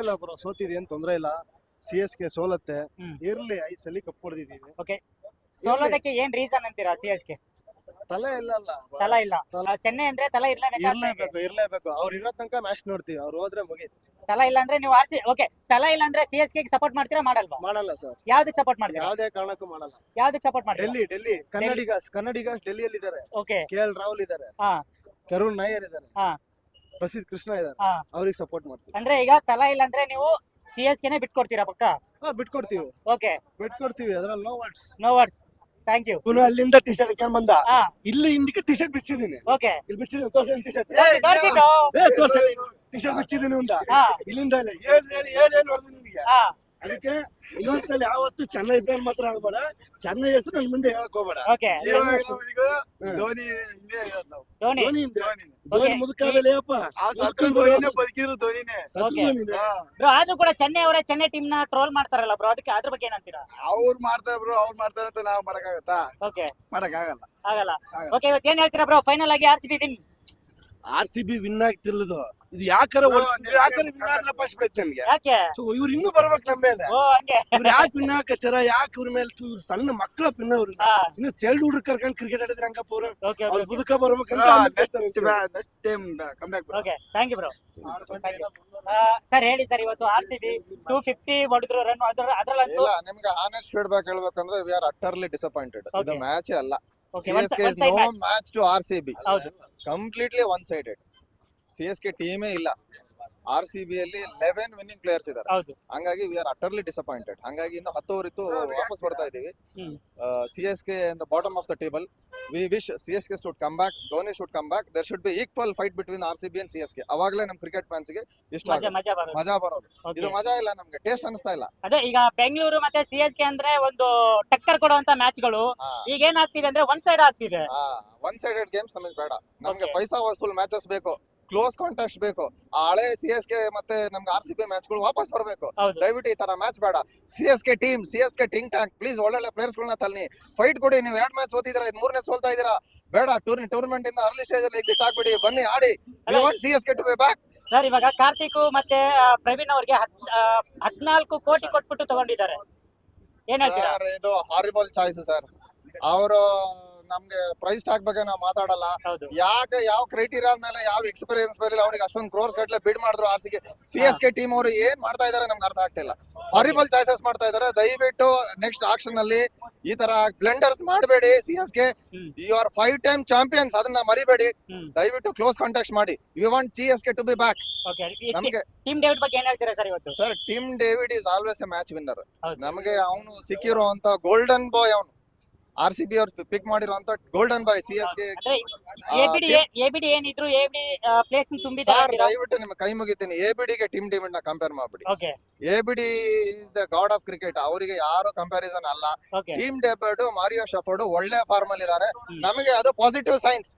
ಇಲ್ಲ ಬ್ರೋ, ಸೋತಿದೆ ಏನ್ ತೊಂದ್ರೆ ಇಲ್ಲ. CSK ಸೋಲತ್ತೆ, ಹ್ಮ್. ಇರ್ಲಿ 5 ಸಲ ಕಪ್ ಹೊಡೆದಿದ್ದೀವಿ. ಓಕೆ, ಸೋಲೋದಕ್ಕೆ ಏನ್ ರೀಸನ್ ಅಂತೀರಾ? CSK ತಲೆ ಇಲ್ಲ ಅಲ್ಲ, ತಲಾ ಇಲ್ಲ. ಚೆನ್ನೈ ಅಂದ್ರೆ ತಲಾ ಇರ್ಲೇಬೇಕು. ಅವ್ರು ಇರೋ ತನಕ ಮ್ಯಾಚ್ ನೋಡ್ತೀವಿ, ಅವ್ರು ಹೋದ್ರೆ ಮುಗೀತು. ತಲಾ ಇಲ್ಲ ಅಂದ್ರೆ ನೀವು ಓಕೆ, ತಲಾ ಇಲ್ಲ ಅಂದ್ರೆ CSK ಗೆ ಸಪೋರ್ಟ್ ಮಾಡ್ತೀರಾ ಮಾಡಲ್ವಾ? ಮಾಡಲ್ಲ ಸರ್, ಯಾವ್ದಕ್ಕೆ ಸಪೋರ್ಟ್ ಮಾಡ್ತೀರಾ? ಯಾವ್ದೇ ಕಾರಣಕ್ಕೂ ಮಾಡಲ್ಲ. ಯಾವ್ದಕ್ಕೆ ಸಪೋರ್ಟ್ ಮಾಡ್ತೀರಾ? ಡೆಲ್ಲಿ ಕನ್ನಡಿಗ ಡೆಲ್ಲಿಯಲ್ಲಿ ಇದಾರೆ. ಓಕೆ, KL ರಾಹುಲ್ ಇದಾರೆ, ಹಾ ಕರುಣ್ ನಾಯರ್ ಇದಾರೆ, ಹಾ ಪ್ರಸಿದ್ಧ ಕೃಷ್ಣ ಇದಾರೆ, ಹಾ ಅವ್ರಿಗೆ ಸಪೋರ್ಟ್ ಮಾಡ್ತೀವಿ. ಅಂದ್ರೆ ಈಗ ತಲಾ ಇಲ್ಲ ಅಂದ್ರೆ ನೀವು CSK ನೇ ಬಿಟ್ಕೊಡ್ತೀರಾ ಪಕ್ಕ? ಬಿಟ್ಕೊಡ್ತೀವಿ ಓಕೆ, ಅದ್ರಲ್ಲಿ no words. No words, thank you. ಅಲ್ಲಿಂದ ಟಿ ಶರ್ಟ್ ಹಾಕೊಂಡ್ ಬಂದ, ಹಾ ಇಲ್ಲಿ ಹಿಂದಕ್ಕೆ ಟಿ ಶರ್ಟ್ ಬಿಚ್ಚಿದೀನಿ. ಓಕೆ, ಇಲ್ಲಿ ಬಿಚ್ಚಿದೀನಿ, ತೋರ್ಸು ಟಿ ಶರ್ಟ್. ಟಿ ಶರ್ಟ್ ಬಿಚ್ಚಿದೀನಿ ಅಂತ ಹಾ ಇಲ್ಲಿಂದ ಹೇಳಿ ಹೊಡೆದು ನಿನಗೆ. ಹಾ ಅದಕ್ಕೆ ಇನ್ನೊಂದ್ಸಲ ಯಾವತ್ತು ಚೆನ್ನೈ ಫ್ಯಾನ್ ಮಾತ್ರ ಆಗ್ಬೇಡ, ಚೆನ್ನೈ ಹೆಸರು ನನ್ ಮುಂದೆ ಹೇಳಕ್ ಹೋಗ್ಬೇಡ. ಓಕೆ, ಧೋನಿ ಹಿಂದೆ ಇರೋದು ನಾವು. ಧೋನಿ ಧೋನಿ ಮುದುಕಾದಲ್ಲಿ ಅಪ್ಪ ಆ ಸತ್ರ ಧೋನಿನೇ ಬದುಕಿದ್ರು ಧೋನಿನೇ. ಬ್ರೋ, ಆದ್ರೂ ಕೂಡ ಚೆನ್ನೈ ಅವರೇ ಚೆನ್ನೈ ಟೀಮ್ ನ ಟ್ರೋಲ್ ಮಾಡ್ತಾರಲ್ಲ ಬ್ರೋ, ಅದಕ್ಕೆ ಅದ್ರ ಬಗ್ಗೆ ಏನಂತೀರಾ? ಅವ್ರು ಮಾಡ್ತಾರೆ ಬ್ರೋ, ಅವ್ರು ಮಾಡ್ತಾರೆ ಅಂತ ನಾವ್ ಮಾಡಕ್ಕಾಗತ್ತಾ? ಓಕೆ, ಮಾಡಕ್ಕಾಗಲ್ಲ. ಆಗಲ್ಲ. ಓಕೆ, ಇವತ್ತು ಏನ್ ಹೇಳ್ತೀರಾ ಬ್ರೋ? ಫೈನಲ್ ಆಗಿ RCB ವಿನ್. RCB ವಿನ್ ಆಗ್ತಿಲ್ಲದು, ಇದು ಯಾಕಾರ ವಿನ್ ಆದ್ರೆ ಫಸ್ಟ್ ಬೈತ್ ನನ್ಗೆ. ಯಾಕೆ? ಇವ್ರು ಇನ್ನೂ ಬರ್ಬೇಕು ನಮ್ಮ ಮೇಲೆ. ಓ ಹಂಗೆ. ಇವ್ರು ಯಾಕೆ ವಿನ್ ಹಾಕಚ್ಚಾರ, ಯಾಕೆ ಇವ್ರ ಮೇಲೆ ಇವ್ರು ಸಣ್ಣ ಮಕ್ಕಳ ಪಿನ್ನ ಅವ್ರು ಇನ್ನು ಚೈಲ್ಡ್ ಹುಡುಗ ಕರ್ಕೊಂಡು ಕ್ರಿಕೆಟ್ ಆಡಿದ್ರೆ ಹಂಗಪ್ಪ ಅವ್ರು. ಓಕೆ ಅವ್ರು ಬದುಕ ಬರ್ಬೇಕಂತ next time come back bro. Okay, thank you bro. Sir ಹೇಳಿ ಸರ್, ಇವತ್ತು RCB 250 ಹೊಡೆದ್ರು ರನ್, ಅದ್ರಲ್ಲಂತೂ ಇಲ್ಲ, ನಿಮ್ಗೆ ಆನೆಸ್ಟ್ ಫೀಡ್ಬ್ಯಾಕ್ ಹೇಳ್ಬೇಕಂದ್ರೆ ವಿ ಆರ್ ಅಟರ್ಲಿ ಡಿಸಪಾಯಿಂಟೆಡ್. ಇದು Okay. ಮ್ಯಾಚ್ ಅಲ್ಲ. Okay, CSK one is side no match. match to RCB. ಹೌದು. Completely one sided. CSK ಟೀಮೇ ಇಲ್ಲ. RCB ಅಲ್ಲಿ 11 ವಿನ್ನಿಂಗ್ ಪ್ಲೇಯರ್ಸ್ ಇದ್ದಾರೆ. ಹೌದು. ಹಂಗಾಗಿ ವಿ ಆರ್ ಅಟರ್ಲಿ ಡಿಸಪಾಯಿಂಟೆಡ್. ಹಂಗಾಗಿ ಇನ್ನು 10 ಓವರ್ ಇತ್ತು, ವಾಪಸ್ ಬರ್ತಾ ಇದೀವಿ. ಹ್ಮ್. CSK in the bottom of the table. We wish CSK should come back. Dhoni should come back. There should be equal fight between RCB and CSK. ಅವಾಗಲೇ ನಮ್ cricket fans ಗೆ ಇಷ್ಟ ಮಜಾ ಬರೋದು. Okay. ಇದು ಮಜಾ ಇಲ್ಲ, ನಮ್ಗೆ ಟೇಸ್ಟ್ ಅನಿಸ್ತಾ ಇಲ್ಲ. ಅದೇ ಈಗ ಬೆಂಗಳೂರು ಮತ್ತೆ CSK ಅಂದ್ರೆ ಒಂದು ಟಕ್ಕರ್ ಕೊಡುವಂತ ಮ್ಯಾಚ್ಗಳು ಈಗ ಏನಾಗ್ತಿದೆ ಅಂದ್ರೆ ಒನ್ ಸೈಡ್ ಆಗ್ತಿದೆ. ಒನ್ ಸೈಡೆಡ್ ಗೇಮ್ಸ್ ನಮಗೆ ಬೇಡ. ನಮ್ಗೆ Okay. ಪೈಸಾ ವಸೂಲ್ ಮ್ಯಾಚಸ್ ಬೇಕು, ಕ್ಲೋಸ್ ಕಾಂಟ್ಯಾಕ್ಟ್ ಬೇಕು. ಆ ಹಳೆ CSK ಮತ್ತೆ ನಮ್ಗೆ RCB ಮ್ಯಾಚ್ಗಳು ವಾಪಸ್ ಬರಬೇಕು. ಹೌದು. ದಯವಿಟ್ಟು ಈ ತರ ಮ್ಯಾಚ್ ಬೇಡ. CSK ಟಿಂಗ್ ಟ್ಯಾಂಕ್ ಪ್ಲೀಸ್, ಒಳ್ಳೊಳ್ಳೆ ಪ್ಲೇಯರ್ಸ್ ಗಳನ್ನ ತನ್ನಿ, ಫೈಟ್ ಕೊಡಿ. ನೀವು 2 ಮ್ಯಾಚ್ ಸೋತಿದ್ದೀರಾ, ಇದು 3ನೇ ಸೋಲ್ತಾ ಇದೀರಾ. ಬೇಡ, ಟೂರ್ನಮೆಂಟ್ ಇಂದ ಅರ್ಲಿ ಸ್ಟೇಜ್ ಅಲ್ಲಿ ಎಕ್ಸಿಟ್ ಆಗ್ಬಿಡಿ, ಬನ್ನಿ ಆಡಿ. We want CSK to be back. Sir, ಇವಾಗ ಕಾರ್ತಿಕ್ ಮತ್ತೆ ಪ್ರವೀಣ್ ಅವ್ರಿಗೆ 14 ಕೋಟಿ ಕೊಟ್ಬಿಟ್ಟು ತಗೊಂಡಿದ್ದಾರೆ, ಏನ್ ಹೇಳ್ತೀರಾ? ಸರ್, ಇದು ಹಾರಿಬಲ್ ಚಾಯ್ಸ್ ಸರ್. ಅವರು ನಮ್ಗೆ ಪ್ರೈಸ್ ಟ್ಯಾಗ್ ಬಗ್ಗೆ ನಾವು ಮಾತಾಡಲ್ಲ. ಹೌದು. ಯಾಕೆ, ಯಾವ ಕ್ರೈಟೀರಿಯಾ ಮೇಲೆ, ಯಾವ ಎಕ್ಸ್ಪೀರಿಯನ್ಸ್ ಮೇಲೆ ಅವ್ರಿಗೆ ಅಷ್ಟೊಂದು ಕ್ರೋರ್ಸ್ ಗಟ್ಲೆ ಬಿಡ್ ಮಾಡಿದ್ರು CSK ಟೀಮ್ ಅವರು ಏನ್ ಮಾಡ್ತಾ ಇದಾರೆ ನಮ್ಗೆ ಅರ್ಥ ಆಗ್ತಿಲ್ಲ. ಹಾರಿಬಲ್ ಚಾಯ್ಸಸ್ ಮಾಡ್ತಾ ಇದಾರೆ. ದಯವಿಟ್ಟು ನೆಕ್ಸ್ಟ್ ಆಕ್ಷನ್ ಅಲ್ಲಿ ಈ ತರ ಬ್ಲೆಂಡರ್ಸ್ ಮಾಡಬೇಡಿ. CSK you are 5 time champions, ಅದನ್ನ ಮರಿಬೇಡಿ. ದಯವಿಟ್ಟು ಕ್ಲೋಸ್ ಕಾಂಟ್ಯಾಕ್ಟ್ ಮಾಡಿ. We want CSK to be back. ನಮ್ಗೆ ಟೀಮ್ ಡೇವಿಡ್ ಬಗ್ಗೆ ಏನ್ ಹೇಳ್ತೀರಾ ಸರ್ ಇವತ್ತು? Sir, Tim David is always a match winner. ಹೌದು. ನಮಗೆ ಅವನು ಸಿಕ್ಕಿರೋ ಅಂತ ಗೋಲ್ಡನ್ ಬಾಯ್. ಅವನು RCB ಅವ್ರು ಪಿಕ್ ಮಾಡಿರುವಂತ ಗೋಲ್ಡನ್ ಬಾಯ್. CSK ABD ಏನಿದ್ರು ABD ಪ್ಲೇಸ್ ಸರ್, ತುಂಬಿದ್ದಾರೆ. ದಯವಿಟ್ಟು ನಿಮ್ಗೆ ಕೈ ಮುಗಿತೀನಿ, ABD ಗೆ ಟಿಮ್ ಡೇವಿಡ್ ನ ಕಂಪೇರ್ ಮಾಡ್ಬಿಡಿ. Okay, ABD is the god of cricket. ಅವರಿಗೆ ಯಾರು ಕಂಪ್ಯಾರಿಸನ್ ಅಲ್ಲ. Okay. Tim David, Mario Shepherd ಒಳ್ಳೆ ಫಾರ್ಮ್ ಅಲ್ಲಿ ಇದಾರೆ. ನಮಗೆ ಅದು ಪಾಸಿಟಿವ್ ಸೈನ್ಸ್.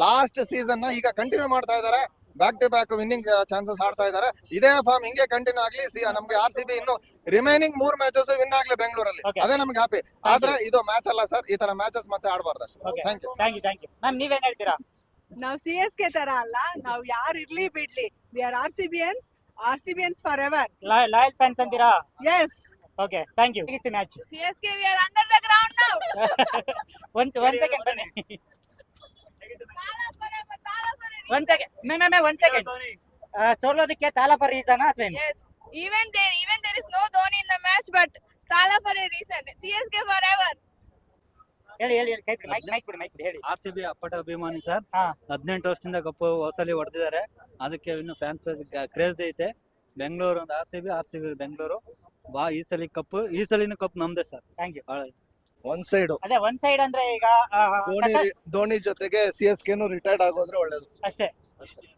ಲಾಸ್ಟ್ ಸೀಸನ್ ಈಗ ಕಂಟಿನ್ಯೂ ಮಾಡ್ತಾ ಇದಾರೆ. Back to back winning chances ಆಡ್ತಾ ಇದಾರೆ. ಇದೇ ಫಾರ್ಮ್ ಹಿಂಗೆ ಕಂಟಿನ್ಯೂ ಆಗ್ಲಿ. ನಮ್ಗೆ RCB ಇನ್ನು ರಿಮೈನಿಂಗ್ 3 ಮ್ಯಾಚಸ್ ವಿನ್ ಆಗ್ಲಿ ಬೆಂಗಳೂರಲ್ಲಿ. Okay. ಅದೇ ನಮ್ಗೆ ಹ್ಯಾಪಿ. ಆದ್ರೆ ಇದು ಮ್ಯಾಚ್ ಅಲ್ಲ ಸರ್, ಈ ತರ ಮ್ಯಾಚಸ್ ಮತ್ತೆ ಆಡಬಾರ್ದು ಅಷ್ಟೇ. Okay. Thank you. Thank you ma'am, ನೀವೇನ್ ಹೇಳ್ತೀರಾ? ನಾವು CSK ತರ ಅಲ್ಲ, ನಾವು ಯಾರು ಇರ್ಲಿ ಬಿಡ್ಲಿ, we are RCBians forever. Loyal fans ಅಂತೀರಾ? ಎಸ್. Okay, thank you. ಹೇಗಿತ್ತು match? CSK we are under the ground now. One second ಬನ್ನಿ. One second. ಸೋಲೋದಕ್ಕೆ ತಾಲಾ ಫಾರ್ ರೀಸನ್ ಅಥವಾ ಏನು? Yes, even there is no Dhoni in the match, but Thala for a reason. CSK forever. ಹೇಳಿ mic ಬಿಡಿ ಹೇಳಿ. RCB ಅಪ್ಪಟ ಅಭಿಮಾನಿ sir. ಹಾ. 18 ವರ್ಷದಿಂದ ಕಪ್ಪು ಹೊಸಲಿ ಹೊಡೆದಿದ್ದಾರೆ. ಅದಕ್ಕೆ ಇನ್ನು ಫ್ಯಾನ್ಸ್ ಕ್ರೇಜ್ ಐತೆ. ಬೆಂಗಳೂರು ಒಂದು RCB ಬೆಂಗಳೂರು ಈ ಸಲಿನ ಕಪ್ ನಮ್ದೇ sir. Thank you. One side. ಅದೇ ಒನ್ ಸೈಡ್ ಅಂದ್ರೆ ಈಗ ಧೋನಿ ಜೊತೆಗೆ CSK ರಿಟೈರ್ಡ್ ಆಗೋದ್ರೆ ಒಳ್ಳೇದು ಅಷ್ಟೇ.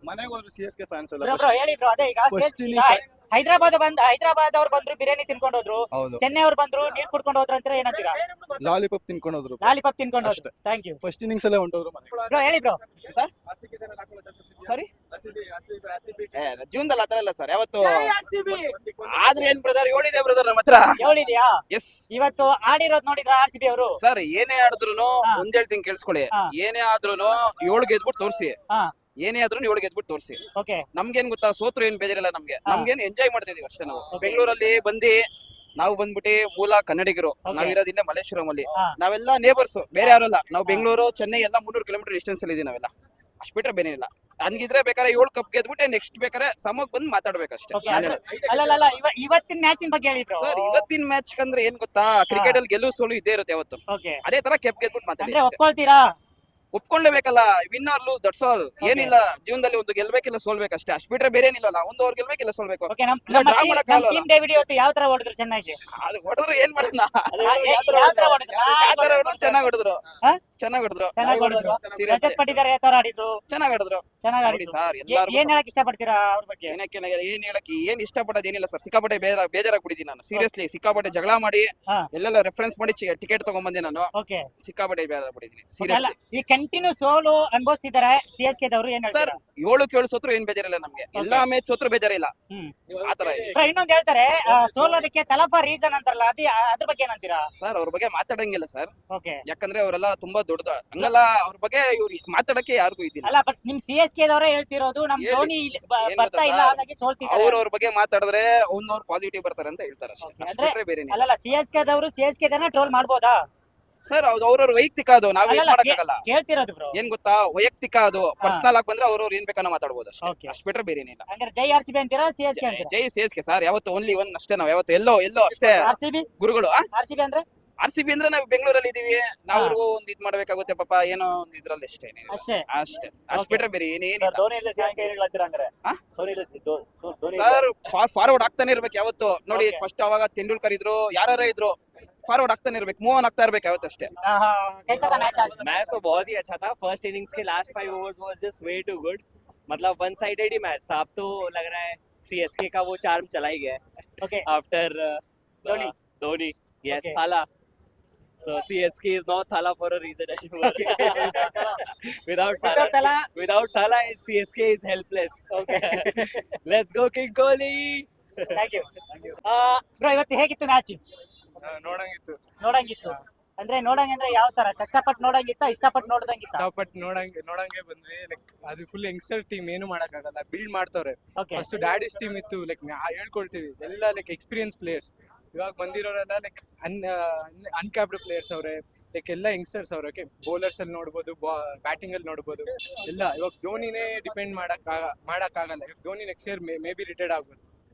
ಮನೆಗೆ ಹೋದ್ರು CSK ಫ್ಯಾನ್ಸ್ ಬ್ರೋ ಎಲ್ಲ ಹೇಳಿ ಬ್ರೋ. ಅದೇ ಈಗ First innings ಹೈದರಾಬಾದ್ ಅವ್ರು ಬಂದ್ರು, ಬಿರಿಯಾನಿ ತಿನ್ಕೊಂಡು ಹೋದ್ರು. ಹೌದು. ಚೆನ್ನೈ ಅವ್ರು ಬಂದ್ರು, ನೀರ್ ಕುಡ್ಕೊಂಡು ಹೋದ್ರ ಅಂತ ಏನಂತೀರಾ? ಲಾಲಿಪಾಪ್ ತಿನ್ಕೊಂಡೋದ್ರು. ಲಾಲಿಪಾಪ್ ತಿನ್ಕೊಂಡು ಹೋದ್ರು. ಅಷ್ಟೇ. Thank you. ಫಸ್ಟ್ ಇನ್ನಿಂಗ್ಸ್ ಅಲ್ಲೇ ಹೊಂಟೋದ್ರು ಮನೆಗೆ. ಬ್ರೋ ಹೇಳಿ ಬ್ರೋ. ಸಾರಿ, ಜೀವನದಲ್ಲಿ ಆತರ ಇಲ್ಲ ಸರ್ ಯಾವತ್ತು. ಆದ್ರೆ ಏನ್ ಬ್ರದರ್, ಹೇಳಿದೆ ಬ್ರದರ್ ನಮ್ಮ ಹತ್ರ. ಹೇಳಿದ್ಯಾ? ಎಸ್. ಇವತ್ತು ಆಡಿರೋದ್ ನೋಡಿದ್ರ RCB ಅವರು? ಸರ್, ಏನೇ ಆಡಿದ್ರು ಒಂದ್ ಹೇಳ್ತೀನಿ ಕೇಳಿಸ್ಕೊಳ್ಳಿ. ಹಾ. ಏನೇ ಆದ್ರೂನು 7 ಗೆದ್ಬಿಟ್ಟು ತೋರಿಸಿ. ಹಾ. ಏನೇ ಆದ್ರೂ ಇವಳು ಗೆದ್ಬಿಟ್ಟು ತೋರಿಸಿ. ಓಕೆ ನಮ್ಗೇನ್ ಗೊತ್ತಾ, ಸೋತ್ರು ಏನ್ ಬೇಜಾರಿಲ್ಲ ನಮ್ಗೆ. ಹಾ. ನಮ್ಗೇನ್ ಎಂಜಾಯ್ ಮಾಡ್ತಾ ಇದೀವಿ ಅಷ್ಟೇ ನಾವು. Okay. ಬೆಂಗಳೂರಲ್ಲಿ ಬಂದು ನಾವು ಬಂದ್ಬಿಟ್ಟು ಮೂಲ ಕನ್ನಡಿಗರು. Okay. ನಾವಿರೋದಿಲ್ಲ ಮಲ್ಲೇಶ್ವರಂ ಅಲ್ಲಿ. ಹಾ. ನಾವೆಲ್ಲ ನೇಬರ್ಸ್, ಬೇರೆ ಯಾರಲ್ಲ. ನಾವು ಬೆಂಗಳೂರು ಚೆನ್ನೈ ಎಲ್ಲ 300 ಕಿಲೋಮೀಟರ್ ಡಿಸ್ಟೆನ್ಸ್ ಅಲ್ಲಿ ಇದೀವಿ ನಾವೆಲ್ಲ. ಅಷ್ಟ್ ಬಿಟ್ರೆ ಬೇರೆ ಇಲ್ಲ. ಹಂಗಿದ್ರೆ ಬೇಕಾದ್ರೆ 7 ಕಪ್ ಗೆದ್ಬಿಟ್ಟೆ ನೆಕ್ಸ್ಟ್ ಬೇಕಾದ್ರೆ ಸಮಕ್ ಬಂದು ಮಾತಾಡ್ಬೇಕಷ್ಟೇ. ಓಕೆ ಅಲ್ಲ ಇವತ್ತಿನ ಮ್ಯಾಚಿನ ಬಗ್ಗೆ ಹೇಳಿದ್ರು. ಸರ್ ಇವತ್ತಿನ ಮ್ಯಾಚ್ ಅಂದ್ರೆ ಏನ್ ಗೊತ್ತಾ, ಕ್ರಿಕೆಟ್ ಅಲ್ಲಿ ಗೆಲುವು ಸೋಲು ಇದ್ದೇ ಇರುತ್ತೆ ಯಾವತ್ತು. ಓಕೆ ಅದೇ ತರ ಕೆಪ್ ಗೆದ್ಬಿಟ್ಟು ಮಾತಾಡಿ ಅಂದ್ರೆ ಅಷ್ಟೇ. ಒಪ್ಕೊಳ್ತೀರಾ? ಒಪ್ಕೊಳ್ಳೇಬೇಕಲ್ಲ. Win or lose, that's all. ಏನಿಲ್ಲ ಜೀವನದಲ್ಲಿ, ಒಂದು ಗೆಲ್ಬೇಕಿಲ್ಲ ಸೋಲ್ಬೇಕಷ್ಟೇ. ಅಷ್ಟ್ ಬಿಟ್ರೆ ಬೇರೆ ಏನಿಲ್ಲ. ಒಂದು ಓವರ್ ಗೆಲ್ಬೇಕಿಲ್ಲ ಸೋಲ್ಬೇಕು. ಓಕೆ ಇಲ್ಲ, draw ಮಾಡಕ್ಕಾಗಲ್ಲ. ಟೀಮ್ ಡೇವಿಡ್ ಇವತ್ತು ಯಾವ ತರ ಹೊಡೆದ್ರು ಚೆನ್ನಾಗಿ? ಅದು ಹೊಡೆದ್ರು ಏನ್ ಮಾಡೋಣ. ಯಾವ ತರ ಹೊಡೆದ್ರು? ಯಾವ ತರ ಹೊಡೆದ್ರು? ಚೆನ್ನಾಗ್ ಹೊಡೆದ್ರು. ಹಾ? ಚೆನ್ನಾಗ್ ಹೊಡೆದ್ರು. ಚೆನ್ನಾಗಿ ಹೊಡೆದ್ರು. Seriously. ರಜತ್ ಪಟ್ಟಿದಾರೆ ಯಾವ ತರ ಆಡಿದ್ರು? ಚೆನ್ನಾಗ್ ಹೊಡೆದ್ರು. ಚೆನ್ನಾಗಿ ನೋಡಿ ಆಡಿದ್ರು. ಸರ್, ಎಲ್ಲಾರು ಏನ್ ಹೇಳಕ್ ಇಷ್ಟಪಡ್ತೀರಾ ಅವ್ರ ಬಗ್ಗೆ? ಏನ್ ಹೇಳಕ್ಕೆ ಏನ್ ಇಷ್ಟಪಡೋದು ಏನಿಲ್ಲ ಸರ್. ಸಿಕ್ಕಾಪಟ್ಟೆ ಬೇಜಾರಾಗ್ಬಿಟ್ಟಿದ್ದೀನಿ ನಾನು. ಸೀರಿಯಸ್ಲಿ ಸಿಕ್ಕಾಪಟ್ಟೆ ಜಗಳ ಮಾಡಿ ಹಾ. ಎಲ್ಲೆಲ್ಲ ರೆಫರೆನ್ಸ್ ಮಾಡಿ ಟಿಕೆಟ್ ತಗೊಂಡ್ಬಂದೆ ನಾನು. ಓಕೆ ಸಿಕ್ಕಾಪಟ್ಟೆ ಬೇಜಾರಾಗ್ಬಿಟ್ಟಿದ್ದೀನಿ ಅಲ್ಲ ಸೀರಿಯಸ್ಲಿ. ಈ ಕಂಟಿನ್ಯೂ ಸೋಲು ಅನುಭವಿಸ್ತಿದ್ದಾರೆ CSK ದವರು, ಏನ್ ಸರ್ ಹೇಳ್ತೀರಾ? 7 ಸೋತ್ರು ಏನ್ ಬೇಜಾರಿಲ್ಲ ನಮ್ಗೆ. ಎಲ್ಲಾ ಮ್ಯಾಚ್ ಸೋತ್ರು ಬೇಜಾರಿಲ್ಲ. ಹ್ಮ್. ಆತರ ಇದೆ. ಬ್ರೋ, ಇನ್ನೊಂದ್ ಹೇಳ್ತಾರೆ ಸೋಲೋದಕ್ಕೆ ತಲಫಾ ರೀಸನ್ ಅಂತಾರಲ್ಲ, ಅದ್ರ ಬಗ್ಗೆ ಏನಂತೀರಾ? ಸರ್ ಅವ್ರ ಬಗ್ಗೆ ಮಾತಾಡಂಗಿಲ್ಲ ಸರ್. ಓಕೆ ಯಾಕಂದ್ರೆ ಅವರೆಲ್ಲ ತುಂಬಾ ದೊಡ್ಡದ. ಹಂಗಲ್ಲ, ಅವ್ರ ಬಗ್ಗೆ ಇವ್ರು ಮಾತಾಡಕ್ಕೆ ಯಾರಿಗೂ ಇದಿಲ್ಲ. ಅಲ್ಲ ಬಟ್ ನಿಮ್ CSK ದವರೇ ಹೇಳ್ತಿರೋದು ನಮ್ ಹೇಳಿ. ಧೋನಿ ಏನ್ ಬರ್ತಾ ಗೊತ್ತಾ ಇಲ್ಲ, ಸರ್? ಹಾಗಾಗಿ ಸೋಲ್ತಿದ್ದಾರೆ. ಅವ್ರ ಬಗ್ಗೆ ಮಾತಾಡಿದ್ರೆ ಒಂದವ್ರು ಪಾಸಿಟಿವ್ ಬರ್ತಾರೆ ಅಂತ ಹೇಳ್ತಾರೆ ಅಷ್ಟೇ. Okay. ಅಷ್ಟ್ ಅಂದ್ರೆ- ಬಿಟ್ರೆ ಬೇರೆ ಏನಿಲ್ಲ. ಅಲ್ಲಲ್ಲ CSK ದವರು CSK ದನ್ನ ಟ್ರೋಲ್ ಮಾಡ್ಬೋದಾ? ಸರ್ ಅವ್ರವ್ರ ವೈಯಕ್ತಿಕ ಅದು, ನಾವ್ ಏನ್ ಅಲ್ಲಲ್ಲ, ಮಾಡಕ್ಕಾಗಲ್ಲ. ಕೇಳ್ತಿರೋದು ಬ್ರೋ. ಏನ್ ಗೊತ್ತಾ, ವೈಯಕ್ತಿಕ ಅದು. ಪರ್ಸನಲ್ ಆಗಿ ಬಂದ್ರೆ ಅವ್ರವ್ರು ಏನ್ ಬೇಕಾನ ಮಾತಾಡ್ಬೋದು ಅಷ್ಟೇ. Okay. ಅಷ್ಟ್ ಬಿಟ್ರೆ ಬೇರೆ ಏನಿಲ್ಲ. ಹಂಗಾರೆ ಜೈ RCB ಅಂತೀರಾ CSK ಅಂತೀರಾ? ಜೈ CSK ಸರ್. ಯಾವತ್ತು ಓನ್ಲಿ ಒನ್ ಅಷ್ಟೇ. ನಾವ್ ಯಾವತ್ತು ಎಲ್ಲೋ ಅಷ್ಟೇ RCB ಗುರುಗಳು. RCB ಅಂದ್ರೆ RCB ಅಂದ್ರೆ ನಾವು ಬೆಂಗಳೂರಲ್ಲಿ ಇದೀವಿ. ನಾವು ಒಂದ್ ಇದ್ ಮಾಡ್ಬೇಕಾಗುತ್ತೆ ಪಾಪ, ಏನೋ ಒಂದ್ ಇದ್ರಲ್ಲಿ ಅಷ್ಟೇ. ಅಷ್ಟೇ. ಅಷ್ಟೇ. ಅಷ್ಟ್ ಬಿಟ್ರೆ ಬೇರೆ ಏನೇನಿಲ್ಲ. ಹಾ? ಸರ್ ಫಾರ್ವರ್ಡ್ ಆಗ್ತಾನೆ ಇರ್ಬೇಕು ಯಾವತ್ತು. ನೋಡಿ Okay. ಫಸ್ಟ್ ಅವಾಗ ತೆಂಡೂಲ್ಕರ್ ಇದ್ರು, ಯಾರೇ ಇದ್ರು, ಫಾರ್ವರ್ಡ್ ಆಗ್ತಾನೆ ಇರ್ಬೇಕು, ಮೂವ್ ಆನ್ ಆಗ್ತಾ ಇರ್ಬೇಕು ಯಾವತ್ತು ಅಷ್ಟೇ. कैसा था मैच आज? मैच तो बहुत ही अच्छा था. फर्स्ट इनिंग्स के last 5 overs was just way too good. मतलब वन साइडेड ही मैच था. अब तो लग रहा है CSK का वो चार्म चला ही गया है Okay. After Dhoni. yes Okay. Thala. So CSK is not Thala for a reason anymore. without Without Thala CSK is helpless. Okay. Let's go King Kohli. Thank you bro. ಇವತ್ತು ಹೇಗಿತ್ತು ಮ್ಯಾಚ್? ನೋಡಂಗಿತ್ತು. ನೋಡಂಗಿತ್ತು ಅಂದ್ರೆ ಯಾವ ತರ? ಕಷ್ಟಪಟ್ಟು ನೋಡಂಗಿತ್ತ, ಇಷ್ಟಪಟ್ಟು ನೋಡ್ದಂಗಿತ್ತ? ಇಷ್ಟಪಟ್ಟು ನೋಡಂಗೆ ಬಂದ್ವಿ. ಲೈಕ್ ಅದು ಫುಲ್ ಯಂಗ್ಸ್ಟರ್ ಟೀಮ್, ಏನು ಮಾಡಕ್ಕಾಗಲ್ಲ. ಬಿಲ್ಡ್ ಮಾಡ್ತವ್ರೆ. ಓಕೆ ಫಸ್ಟ್ ಡ್ಯಾಡಿಸ್ ಟೀಮ್ ಇತ್ತು. ಲೈಕ್ ಹೇಳ್ಕೊಳ್ತೀವಿ ಎಲ್ಲ ಲೈಕ್ ಎಕ್ಸ್ಪೀರಿಯನ್ಸ್ ಪ್ಲೇಯರ್ಸ್. ಇವಾಗ ಬಂದಿರೋರೆಲ್ಲ ಲೈಕ್ ಅನ್ಕ್ಯಾಪ್ಡ್ ಪ್ಲೇಯರ್ಸ್ ಅವ್ರೆ. ಲೈಕ್ ಎಲ್ಲ ಯಂಗ್ಸ್ಟರ್ಸ್ ಅವ್ರೆ. ಓಕೆ, ಬೌಲರ್ಸ್ ಅಲ್ಲಿ ನೋಡ್ಬೋದು, ಬ್ಯಾಟಿಂಗ್ ಅಲ್ಲಿ ನೋಡ್ಬೋದು ಎಲ್ಲ. ಇವಾಗ ಧೋನಿನೇ ಡಿಪೆಂಡ್ ಮಾಡಕ್ಕಾಗಲ್ಲ. ಇವಾಗ Dhoni next year may be retired ಆಗ್ಬೋದು.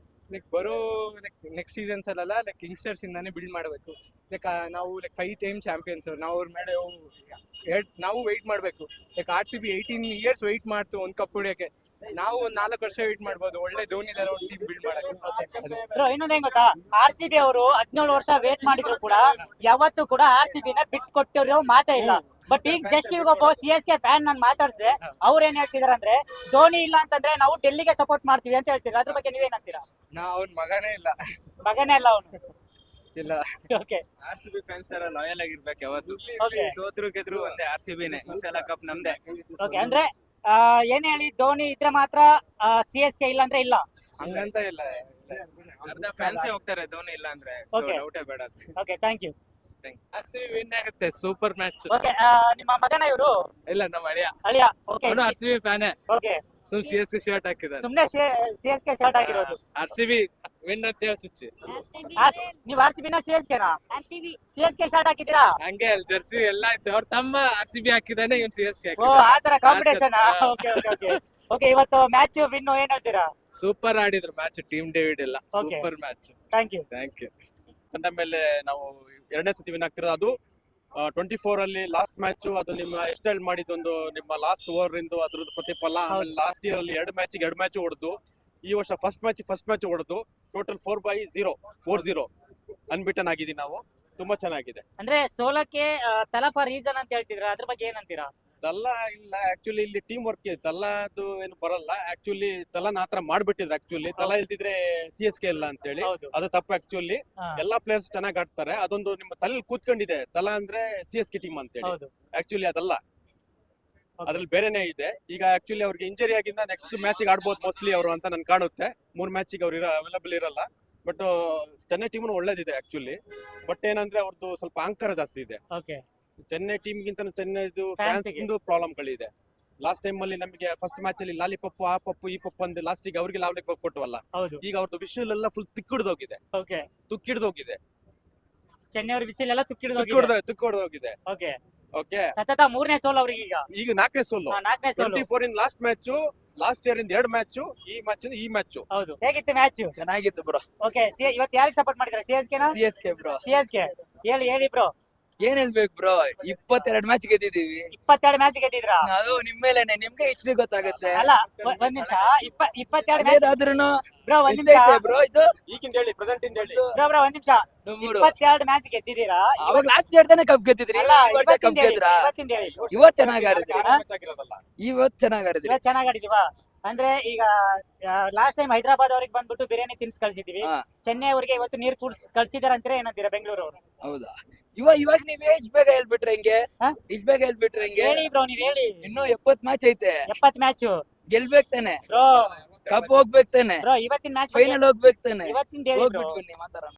ಲೈಕ್ ಬರೋ ಲೈಕ್ ನೆಕ್ಸ್ಟ್ ಸೀಸನ್ಸ್ ಅಲ್ಲೆಲ್ಲ ಲೈಕ್ ಯಂಗ್ಸ್ಟರ್ಸ್ ಇಂದಾನೆ ಬಿಲ್ಡ್ ಮಾಡಬೇಕು. ಲೈಕ್ ನಾವು ಲೈಕ್ 5 ಟೈಮ್ ಚಾಂಪಿಯನ್ಸ್. ನಾವು ಅವ್ರ ಮೇಲೆ ನಾವು ವೆಯ್ಟ್ ಮಾಡಬೇಕು. ಲೈಕ್ RCB 18 years ವೆಯ್ಟ್ ಮಾಡ್ತು ಒಂದು ಕಪ್ ಹೊಡಿಯೋಕೆ. ನಾವು ಒಂದು 4 ವರ್ಷ ವೆಯ್ಟ್ ಮಾಡ್ಬೋದು ಒಳ್ಳೆ ಧೋನಿ ತರ ಒಂದು ಟೀಮ್ ಬಿಲ್ಡ್ ಮಾಡಕ್ಕೆ. ಬ್ರೋ, ಇನ್ನೊಂದ್ ಏನ್ ಗೊತ್ತಾ, RCB ಅವರು 17 ವರ್ಷ ವೇಟ್ ಮಾಡಿದ್ರು ಕೂಡ ಯಾವತ್ತೂ ಕೂಡ RCB ನ ಬಿಟ್ಟು ಕೊಟ್ಟಿರೋ ಮಾತೇ ಇಲ್ಲ. ಬಟ್ ಈಗ ಜಸ್ಟ್ ಈಗ ಒಬ್ಬ CSK ಫ್ಯಾನ್ ನಾನು ಮಾತಾಡ್ಸಿದೆ, ಅವ್ರ ಏನ್ ಹೇಳ್ತಿದಾರೆ ಅಂದ್ರೆ ಧೋನಿ ಇಲ್ಲ ಅಂತಂದ್ರೆ ನಾವು ಡೆಲ್ಲಿಗೆ ಸಪೋರ್ಟ್ ಮಾಡ್ತೀವಿ ಅಂತ ಹೇಳ್ತೀರಾ. ಅದ್ರ ಬಗ್ಗೆ ನೀವೇನಂತೀರಾ? ಅವ್ನ ಮಗನೇ ಇಲ್ಲ. ಮಗನೇ ಅಲ್ಲ ಅವನು. ಇಲ್ಲ. ಓಕೆ RCB ಫ್ಯಾನ್ಸ್ ತರ ಲಾಯಲ್ ಆಗಿರ್ಬೇಕು ಯಾವತ್ತು. Okay. ಸೋತ್ರು ಗೆದ್ರು ಒಂದೇ RCBನೇ. ಈ ಸಲ ಕಪ್ ನಮ್ದೇ. ಓಕೆ ಅಂದ್ರೆ ಏನ್ ಹೇಳಿ, ಧೋನಿ ಇದ್ರೆ ಮಾತ್ರ CSK ಇಲ್ಲ ಅಂದ್ರೆ ಇಲ್ಲ. ಹಂಗಂತ ಇಲ್ಲ. ಅರ್ಧ ಫ್ಯಾನ್ಸೇ ಹೋಗ್ತಾರೆ ಧೋನಿ ಇಲ್ಲ ಅಂದ್ರೆ. Okay. ಡೌಟೇ ಬೇಡ. Okay thank you. RCB win ಆಗುತ್ತೆ. Super match. ಓಕೆ ನಿಮ್ಮ ಮಗನ ಇವರು? ಇಲ್ಲ, ನಮ್ಮ ಅಳಿಯ. ಓಕೆ ಅವನು RCB ಫ್ಯಾನೇ. ಓಕೆ CSK ಶರ್ಟ್ ಹಾಕಿದಾನೆ. ಸುಮ್ನೆ CSK ಶರ್ಟ್ ಆಗಿರೋದು. RCB ವಿನ್ ಅಂತ ಹೇಳಿ ಸುಚ್ಚಿ. ನೀವು RCB ನ CSK ನಾ? RCB. CSK ಶರ್ಟ್ ಹಾಕಿದ್ದೀರಾ? ಹಂಗೆ ಅಲ್ಲಿ ಜರ್ಸಿ ಎಲ್ಲ ಇತ್ತು. ಅವ್ರ ತಮ್ಮ RCB ಹಾಕಿದಾನೆ, ಇವ್ನು CSK ಓ ಆ ತರ competition. Okay okay okay okay ಇವತ್ತು ಮ್ಯಾಚ್ ವಿನ್ ಏನ್ ಹೇಳ್ತೀರಾ? ಸೂಪರ್ ಆಡಿದ್ರು ಮ್ಯಾಚ್. ಟೀಮ್ ಡೇವಿಡ್ ಎಲ್ಲ Okay. Super match. Thank you. Thank you. ತಂಡ ಮೇಲೆ ನಾವು 2ನೇ ಸತಿ ವಿನ್ ಆಗ್ತಿರೋದು. ಅದು 24 ಅಲ್ಲಿ ಲಾಸ್ಟ್ ಮ್ಯಾಚ್. ಅದು ನಿಮ್ಮ ಎಸ್ಟೈಲ್ ಮಾಡಿದ್ದೊಂದು ನಿಮ್ಮ ಲಾಸ್ಟ್ ಓವರ್ ಇಂದು ಅದ್ರದ್ದು ಪ್ರತಿಫಲ. ಆಮೇಲೆ ಲಾಸ್ಟ್ ಇಯರ್ ಅಲ್ಲಿ 2 ಮ್ಯಾಚ್ ಹೊಡೆದು, ಈ ವರ್ಷ ಫಸ್ಟ್ ಮ್ಯಾಚ್ ಹೊಡೆದು ಟೋಟಲ್ 4/0 ಅನ್ಬಿಟನ್ ಆಗಿದ್ದೀವಿ ನಾವು. ತುಂಬಾ ಚೆನ್ನಾಗಿದೆ. ಅಂದ್ರೆ ಸೋಲಕ್ಕೆ ತಲಫಾ ರೀಸನ್ ಅಂತ ಹೇಳ್ತಿದ್ರ, ಅದ್ರ ಬಗ್ಗೆ ಏನಂತೀರಾ? ತಲ್ಲ ಇಲ್ಲ, ಆಕ್ಚುಲಿ ಇಲ್ಲಿ ಟೀಮ್ ವರ್ಕ್ ತಲಾದು ಏನು ಬರಲ್ಲ. ಆಕ್ಚುಲಿ ತಲಾನ ಆತರ ಮಾಡ್ಬಿಟ್ಟಿದ್ರು. ಆಕ್ಚುಲಿ ತಲಾ ಇಲ್ದಿದ್ರೆ CSK ಇಲ್ಲ ಅಂತ ಹೇಳಿ. ಹೌದು. ಅದು ತಪ್ಪು. ಆಕ್ಚುಲಿ ಎಲ್ಲಾ ಪ್ಲೇಯರ್ಸ್ ಚೆನ್ನಾಗಿ ಆಡ್ತಾರೆ. ಅದೊಂದು ನಿಮ್ಮ ತಲೆ ಕೂತ್ಕೊಂಡಿದೆ, ತಲಾ ಅಂದ್ರೆ CSK ಟೀಮ್ ಅಂತ ಹೇಳಿ. ಹೌದು. ಆಕ್ಚುಲಿ ಅದಲ್ಲ, ಅದ್ರಲ್ಲಿ ಬೇರೆನೆ ಇದೆ. ಈಗ ಆಕ್ಚುಲಿ ಅವ್ರಿಗೆ ಇಂಜರಿ ಆಗಿಂದ ನೆಕ್ಸ್ಟ್ ಮ್ಯಾಚಿಗೆ ಆಡ್ಬೋದು ಮೋಸ್ಟ್ಲಿ ಅವರು ಅಂತ ನನ್ ಕಾಣುತ್ತೆ. 3 ಮ್ಯಾಚಿಗೆ ಅವ್ರು ಅವೈಲಬಲ್ ಇರಲ್ಲ. ಬಟ್ ಚೆನ್ನೈ ಟೀಮ್ ಒಳ್ಳೇದಿದೆ ಆಕ್ಚುಲಿ. ಬಟ್ ಏನಂದ್ರೆ ಅವ್ರದ್ದು ಸ್ವಲ್ಪ ಅಹಂಕಾರ ಜಾಸ್ತಿ ಇದೆ. ಓಕೆ ಚೆನ್ನೈ ಟೀಮ್ ಗಿಂತ ಚೆನ್ನೈದು Fans ಫ್ಯಾನ್ಸ್ ಪ್ರಾಬ್ಲಮ್ ಗಳಿದೆ. ಲಾಸ್ಟ್ ಟೈಮ್ ಅಲ್ಲಿ ನಮಗೆ ಫಸ್ಟ್ ಮ್ಯಾಚ್ ಅಲ್ಲಿ ಲಾಲಿಪಪ್ ಆ ಪಪ್ಪು ಈ ಪಪ್ಪು ಅಂದ್ ಲಾಸ್ಟಿಗೆ ಅವ್ರಿಗೆ ಲಾಲಿಪಪ್ ಕೊಟ್ಟವಲ್ಲ. ಹೌದು. ಈಗ ಅವ್ರದ್ದು ವಿಷಲ್ ಎಲ್ಲ ಫುಲ್ ತಿಕ್ಕಿಡ್ದೋಗಿದೆ. ಓಕೆ. ತುಕ್ಕಿಡ್ದೋಗಿದೆ. ಚೆನ್ನೈ ಅವ್ರ ಬಿಸಿಲ್ ಎಲ್ಲ ತುಕ್ಕಿಡ್ದೋಗಿದೆ. ಓಕೆ. ಓಕೆ. ಸತತ 3ನೇ ಸೋಲು ಅವ್ರಿಗೆ ಈಗ 4ನೇ ಸೋಲು. 4ನೇ ಸೋಲು. 24 in last match, last year ಇಂದ 2 ಮ್ಯಾಚ್, ಈ ಮ್ಯಾಚ್. ಹೌದು. ಹೇಗಿತ್ತು ಮ್ಯಾಚ್? ಚೆನ್ನಾಗಿತ್ತು ಬ್ರೋ. ಓಕೆ. ಇವತ್ತು ಯಾರಿಗೆ ಸಪೋರ್ಟ್ ಮಾಡಿದ್ರೆ? ಸಿಎಸ್ಕೆ ನಾ? CSK bro. ಸಿಎಸ್ಕೆ. ಹೇಳಿ ಬ್ರೋ. ಏನ್ ಹೇಳ್ಬೇಕು ಬ್ರೋ, 22 ಮ್ಯಾಚ್ ಗೆದ್ದಿದೀವಿ. 22 ಮ್ಯಾಚ್ ಗೆದ್ದಿದ್ರಾ? ಅದು ನಿಮ್ಮೇಲೆನೆ, ನಿಮ್ಗೆ ಹಿಸ್ಟ್ರಿ ಗೊತ್ತಾಗುತ್ತೆ. ಅಲ್ಲ ಒಂದ್ ನಿಮಿಷ. 22 ಮ್ಯಾಚ್ ಆದ್ರೂನು ಬ್ರೋ, ಒಂದ್ ನಿಮಿಷ ಬ್ರೋ. ಇದು ಈಗಿಂದ ಹೇಳಿ, ಪ್ರೆಸೆಂಟ್ ಇಂದ ಹೇಳಿ ಬ್ರೋ ಒಂದ್ ನಿಮಿಷ. 22 ಮ್ಯಾಚ್ ಗೆದ್ದಿದ್ದೀರಾ? ಅವಾಗ ಲಾಸ್ಟ್ ಇಯರ್ ತಾನೇ ಕಪ್ ಗೆದ್ದಿದ್ರಿ. ಅಲ್ಲ, ಈ ವರ್ಷ ಕಪ್ ಗೆದ್ರಾ? ಇವತ್ತಿಂದ ಹೇಳಿ. ಇವತ್ ಚೆನ್ನಾಗ್ ಆಡಿದ್ರಿ. ಆಗಿರೋದಲ್ಲ. ಇವತ್ ಚೆನ್ನಾಗ್ ಆಡಿದ್ರಿ. ಇವತ್ತು ಚೆನ್ನಾಗ್ ಆಡಿದೀವಾ? ಅಂದ್ರೆ ಈಗ ಲಾಸ್ಟ್ ಟೈಮ್ ಹೈದರಾಬಾದ್ ಅವ್ರಿಗೆ ಬಂದ್ಬಿಟ್ಟು ಬಿರಿಯಾನಿ ತಿನ್ಸ್ ಕಳ್ಸಿದೀವಿ. ಹಾ. ಚೆನ್ನೈ ಅವ್ರಿಗೆ ಇವತ್ತು ನೀರ್ ಕೂಡ್ಸ್ ಕಳ್ಸಿದಾರ ಅಂತೀರಾ ಏನಂತೀರಾ ಬೆಂಗಳೂರು ಅವರು? ಹೌದಾ? ಇವಾಗ ನೀವ್ ಇಷ್ಟ್ ಬೇಗ ಹೇಳ್ಬಿಟ್ರೆ ಹೆಂಗೆ? ಹಾ? ಇಷ್ಟ್ ಬೇಗ ಹೇಳ್ಬಿಟ್ರೆ ಹೆಂಗೆ? ಹೇಳಿ ಬ್ರೋ, ನೀವ್ ಹೇಳಿ. ಇನ್ನು 70 ಮ್ಯಾಚ್ ಐತೆ. 70 ಮ್ಯಾಚ್ ಗೆಲ್ಬೇಕ್ ತಾನೆ, ಬ್ರೋ. ಕಪ್ ಹೋಗ್ಬೇಕು ತಾನೆ, ಬ್ರೋ ಇವತ್ತಿನ ಮ್ಯಾಚ್ ಫೈನಲ್ ಹೋಗ್ಬೇಕು ತಾನೆ. ಇವತ್ತಿಂದ ಹೇಳಿ ಬ್ರೋ. ಹೋಗ್ಬಿಟ್ಟು ಬನ್ನಿ ಮಾತಾಡೋಣ.